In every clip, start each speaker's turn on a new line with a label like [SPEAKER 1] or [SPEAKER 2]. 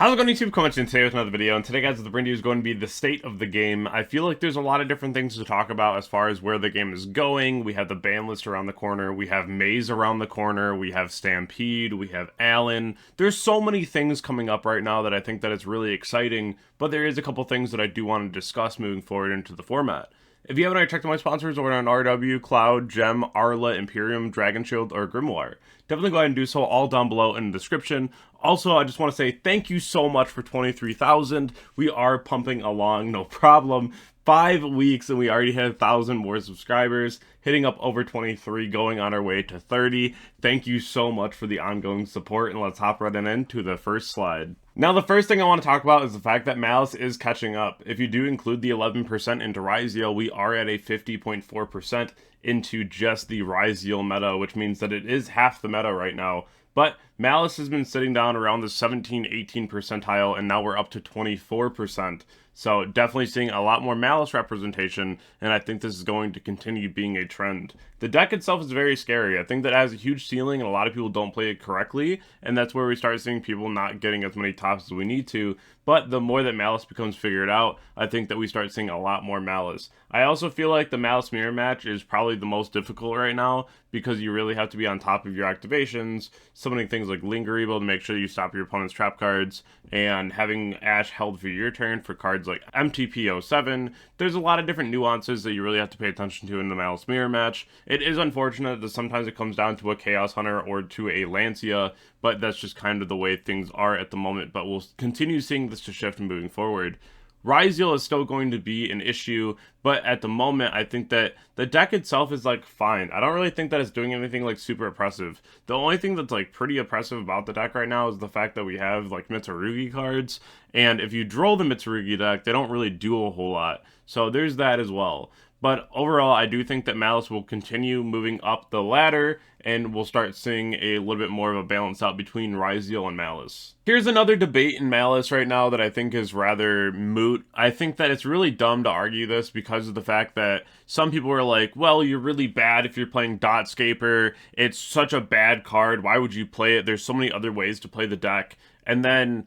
[SPEAKER 1] How's it going, YouTube? Coming in today with another video, and today, guys, the video is going to be the state of the game. I feel like there's a lot of different things to talk about as far as where the game is going. We have the ban list around the corner, we have Maze around the corner, we have Stampede, we have Allen. There's so many things coming up right now that I think that it's really exciting, but there is a couple things that I do want to discuss moving forward into the format. If you haven't already checked out my sponsors over on RW, Cloud, Gem, Arla, Imperium, Dragonshield, or Grimoire, definitely go ahead and do so, all down below in the description. Also, I just want to say thank you so much for 23,000. We are pumping along, no problem. 5 weeks and we already had 1,000 more subscribers, hitting up over 23, going on our way to 30. Thank you so much for the ongoing support, and let's hop right into the first slide. Now, the first thing I want to talk about is the fact that Malice is catching up. If you do include the 11% into Ryzeal, we are at a 50.4% into just the Ryzeal meta, which means that it is half the meta right now. But Malice has been sitting down around the 17-18 percentile, and now we're up to 24%. So definitely seeing a lot more Malice representation, and I think this is going to continue being a trend. The deck itself is very scary. I think that it has a huge ceiling, and a lot of people don't play it correctly, and that's where we start seeing people not getting as many tops as we need to. But the more that Malice becomes figured out, I think that we start seeing a lot more Malice. I also feel like the Malice Mirror match is probably the most difficult right now, because you really have to be on top of your activations, summoning things like Linger to make sure you stop your opponent's trap cards, and having Ash held for your turn for cards like MTP07. There's a lot of different nuances that you really have to pay attention to in the Malice Mirror match. It is unfortunate that sometimes it comes down to a Chaos Hunter or to a Lancia, but that's just kind of the way things are at the moment, but we'll continue seeing this to shift moving forward. Ryzeal is still going to be an issue, but at the moment, I think that the deck itself is, like, fine. I don't really think that it's doing anything, like, super oppressive. The only thing that's, like, pretty oppressive about the deck right now is the fact that we have, like, Mitsurugi cards, and if you draw the Mitsurugi deck, they don't really do a whole lot. So there's that as well. But overall, I do think that Malice will continue moving up the ladder, and we'll start seeing a little bit more of a balance out between Ryzeal and Malice. Here's another debate in Malice right now that I think is rather moot. I think that it's really dumb to argue this because of the fact that some people are like, well, you're really bad if you're playing Dotscaper. It's such a bad card. Why would you play it? There's so many other ways to play the deck. And then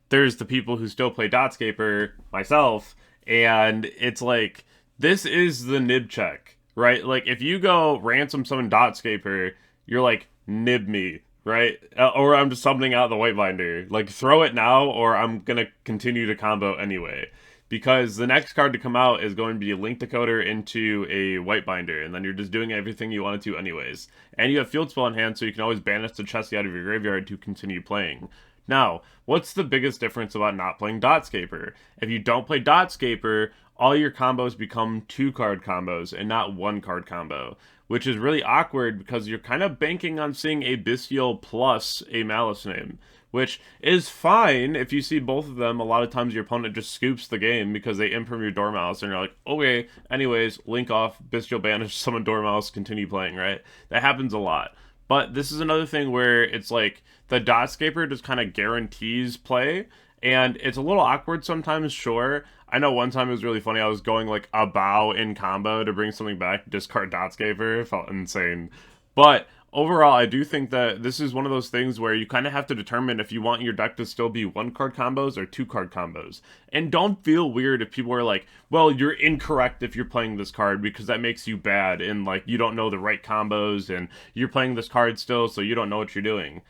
[SPEAKER 1] there's the people who still play Dotscaper, myself, and it's like, this is the nib check, right? Like, if you go ransom summon Dotscaper, you're like, nib me, right? Or I'm just summoning out the White Binder. Like, throw it now, or I'm gonna continue to combo anyway. Because the next card to come out is going to be a Link Decoder into a White Binder, and then you're just doing everything you wanted to anyways. And you have Field Spell in hand, so you can always banish the Chessie out of your graveyard to continue playing. Now, what's the biggest difference about not playing Dotscaper? If you don't play Dotscaper, all your combos become 2-card combos and not 1-card combo, which is really awkward because you're kind of banking on seeing a Bystial plus a Malice name, which is fine if you see both of them. A lot of times your opponent just scoops the game because they imprint your Dormouse, and you're like, okay, anyways, link off, Bystial banish, summon Dormouse, continue playing, right? That happens a lot. But this is another thing where it's like the Dotscaper just kind of guarantees play, and it's a little awkward sometimes, sure. I know one time it was really funny. I was going like a bow in combo to bring something back, discard Dotscaper. It felt insane. But overall, I do think that this is one of those things where you kind of have to determine if you want your deck to still be 1-card combos or 2-card combos. And don't feel weird if people are like, well, you're incorrect if you're playing this card because that makes you bad and like you don't know the right combos and you're playing this card still so you don't know what you're doing.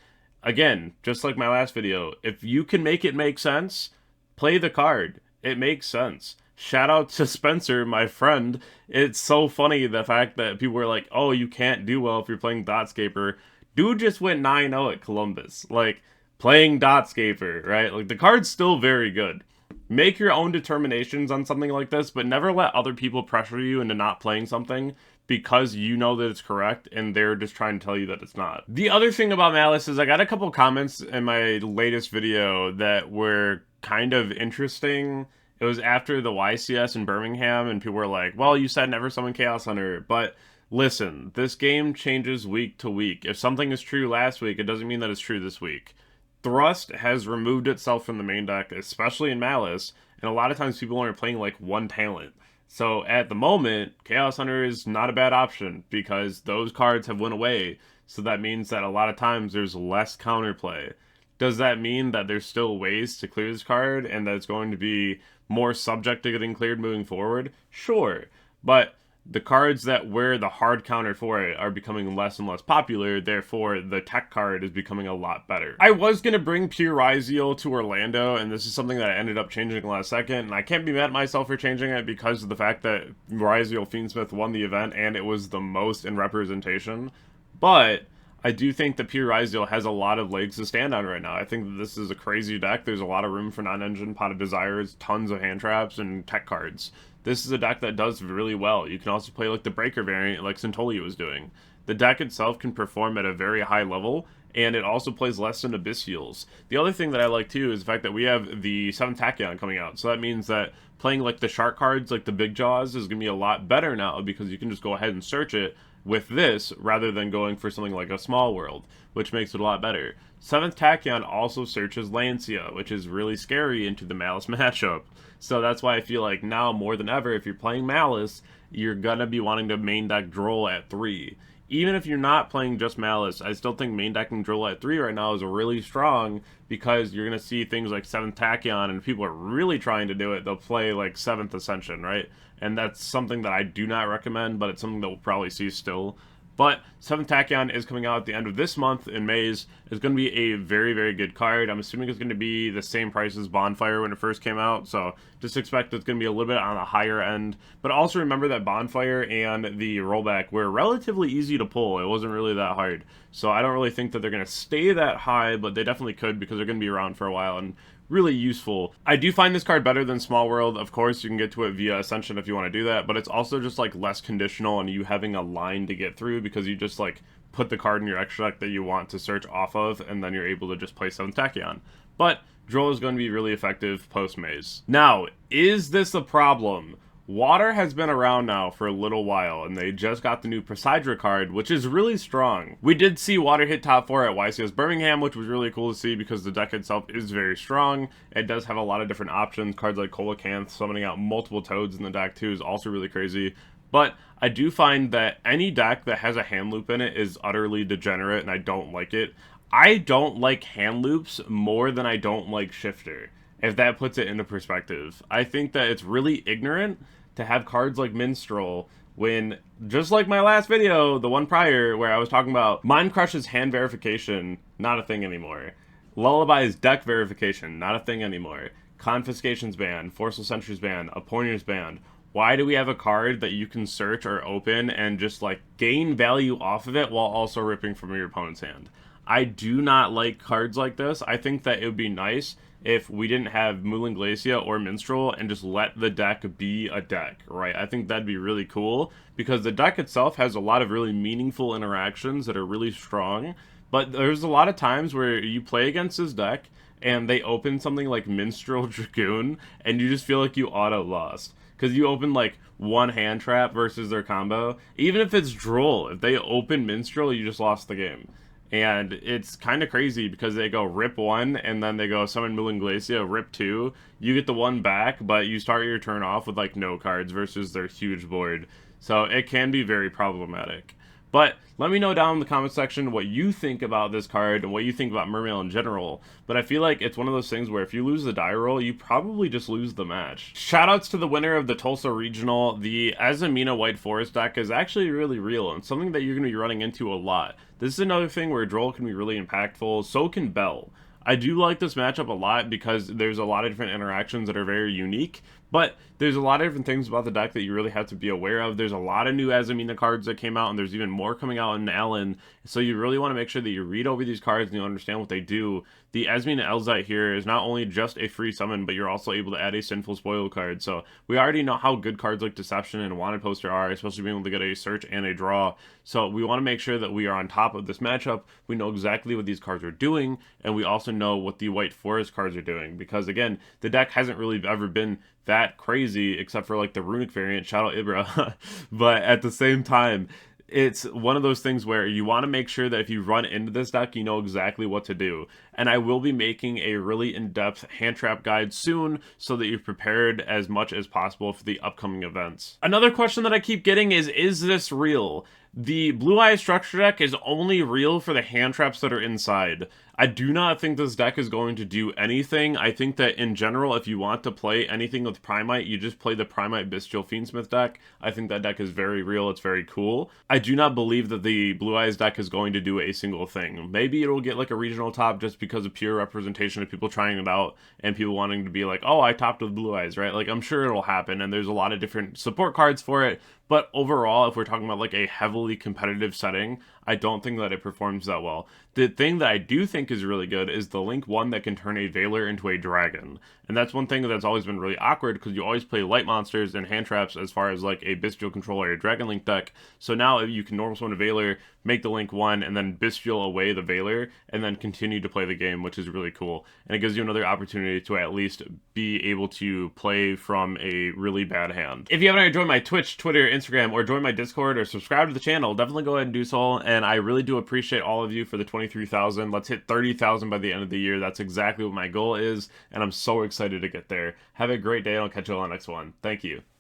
[SPEAKER 1] Again, just like my last video, if you can make it make sense, play the card. It makes sense. Shout out to Spencer, my friend. It's so funny the fact that people were like, oh, you can't do well if you're playing Dotscaper. Dude just went 9-0 at Columbus. Like, playing Dotscaper, right? Like, the card's still very good. Make your own determinations on something like this, but never let other people pressure you into not playing something because you know that it's correct and they're just trying to tell you that it's not. The other thing about Malice is I got a couple comments in my latest video that were kind of interesting. It was after the YCS in Birmingham, and people were like, well, you said never summon Chaos Hunter, but listen, this game changes week to week. If something is true last week, it doesn't mean that it's true this week. Thrust has removed itself from the main deck, especially in Malice, and a lot of times people are playing like one talent. So at the moment, Chaos Hunter is not a bad option because those cards have went away, so that means that a lot of times there's less counterplay. Does that mean that there's still ways to clear this card and that it's going to be more subject to getting cleared moving forward? Sure. But the cards that were the hard counter for it are becoming less and less popular, therefore the tech card is becoming a lot better. I was going to bring Pure Ryziel to Orlando, and this is something that I ended up changing last second, and I can't be mad at myself for changing it because of the fact that Ryziel Fiendsmith won the event and it was the most in representation. But I do think that Pure Ryziel has a lot of legs to stand on right now. I think that this is a crazy deck. There's a lot of room for non-engine, Pot of Desires, tons of hand traps, and tech cards. This is a deck that does really well. You can also play like the Breaker variant like Centoli was doing. The deck itself can perform at a very high level, and it also plays less than Abyssials. The other thing that I like too is the fact that we have the 7th Tachyon coming out, so that means that playing like the shark cards like the Big Jaws is going to be a lot better now because you can just go ahead and search it with this rather than going for something like a Small World, which makes it a lot better. 7th Tachyon also searches Lancia, which is really scary into the Malice matchup. So that's why I feel like now more than ever, if you're playing Malice, you're gonna be wanting to main deck Droll at 3. Even if you're not playing just Malice, I still think main decking Droll at 3 right now is really strong because you're going to see things like 7th Tachyon, and if people are really trying to do it, they'll play like 7th Ascension, right? And that's something that I do not recommend, but it's something that we'll probably see still. But 7th Tachyon is coming out at the end of this month in May's. It's going to be a very, very good card. I'm assuming it's going to be the same price as Bonfire when it first came out, so just expect it's going to be a little bit on the higher end. But also remember that Bonfire and the rollback were relatively easy to pull. It wasn't really that hard. So I don't really think that they're going to stay that high, but they definitely could because they're going to be around for a while and really useful. I do find this card better than Small World. Of course, you can get to it via Ascension if you want to do that, but it's also just like less conditional and you having a line to get through because you just like put the card in your extra deck that you want to search off of, and then you're able to just play 7th Tachyon. But Droll is going to be really effective post-Maze. Now, is this a problem? Water has been around now for a little while, and they just got the new Poseidra card, which is really strong. We did see Water hit top 4 at YCS Birmingham, which was really cool to see because the deck itself is very strong. It does have a lot of different options. Cards like Colacanth, summoning out multiple Toads in the deck too is also really crazy. But I do find that any deck that has a hand loop in it is utterly degenerate, and I don't like it. I don't like hand loops more than I don't like Shifter, if that puts it into perspective. I think that it's really ignorant to have cards like Minstrel when, just like my last video, the one prior, where I was talking about Mind Crush's hand verification, not a thing anymore. Lullaby's deck verification, not a thing anymore. Confiscation's banned, Forceful Sentry's banned, Appointer's banned. Why do we have a card that you can search or open and just like gain value off of it while also ripping from your opponent's hand? I do not like cards like this. I think that it would be nice if we didn't have Moulin Glacia or Minstrel and just let the deck be a deck, right? I think that'd be really cool because the deck itself has a lot of really meaningful interactions that are really strong, but there's a lot of times where you play against this deck and they open something like Minstrel Dragoon and you just feel like you auto-lost. Because you open like one hand trap versus their combo. Even if it's Droll, if they open Minstrel, you just lost the game. And it's kind of crazy because they go rip 1 and then they go summon Moulin Glacia, rip 2. You get the 1 back, but you start your turn off with like no cards versus their huge board. So it can be very problematic. But let me know down in the comment section what you think about this card and what you think about Mermail in general. But I feel like it's one of those things where if you lose the die roll, you probably just lose the match. Shoutouts to the winner of the Tulsa Regional. The Azamina White Forest deck is actually really real and something that you're going to be running into a lot. This is another thing where Droll can be really impactful, so can Bell. I do like this matchup a lot because there's a lot of different interactions that are very unique, but there's a lot of different things about the deck that you really have to be aware of. There's a lot of new Azamina cards that came out, and there's even more coming out in Allen, so you really want to make sure that you read over these cards and you understand what they do. The Azamina Elzite here is not only just a free summon, but you're also able to add a Sinful Spoil card, so we already know how good cards like Deception and Wanted Poster are, especially being able to get a search and a draw, so we want to make sure that we are on top of this matchup, we know exactly what these cards are doing, and we also know what the White Forest cards are doing, because again, the deck hasn't really ever been that crazy, except for like the Runic variant, shout out Ibra, but at the same time, it's one of those things where you want to make sure that if you run into this deck, you know exactly what to do. And I will be making a really in-depth hand trap guide soon so that you're prepared as much as possible for the upcoming events. Another question that I keep getting is this real? The Blue Eye Structure deck is only real for the hand traps that are inside. I do not think this deck is going to do anything. I think that in general, if you want to play anything with Primite, you just play the Primite Bestial Fiendsmith deck. I think that deck is very real. It's very cool. I do not believe that the Blue Eyes deck is going to do a single thing. Maybe it'll get like a regional top just because of pure representation of people trying it out and people wanting to be like, oh, I topped with Blue Eyes, right? Like, I'm sure it'll happen, and there's a lot of different support cards for it. But overall, if we're talking about like a heavily competitive setting, I don't think that it performs that well. The thing that I do think is really good is the Link 1 that can turn a Veiler into a dragon. And that's one thing that's always been really awkward because you always play light monsters and hand traps as far as like a Bestial Control or a Dragon Link deck. So now you can normal summon a Veiler, make the Link 1, and then Bestial away the Veiler, and then continue to play the game, which is really cool. And it gives you another opportunity to at least be able to play from a really bad hand. If you haven't already joined my Twitch, Twitter, Instagram, or join my Discord, or subscribe to the channel, definitely go ahead and do so. And I really do appreciate all of you for the 23,000. Let's hit 30,000 by the end of the year. That's exactly what my goal is, and I'm so excited to get there. Have a great day, and I'll catch you on the next one. Thank you.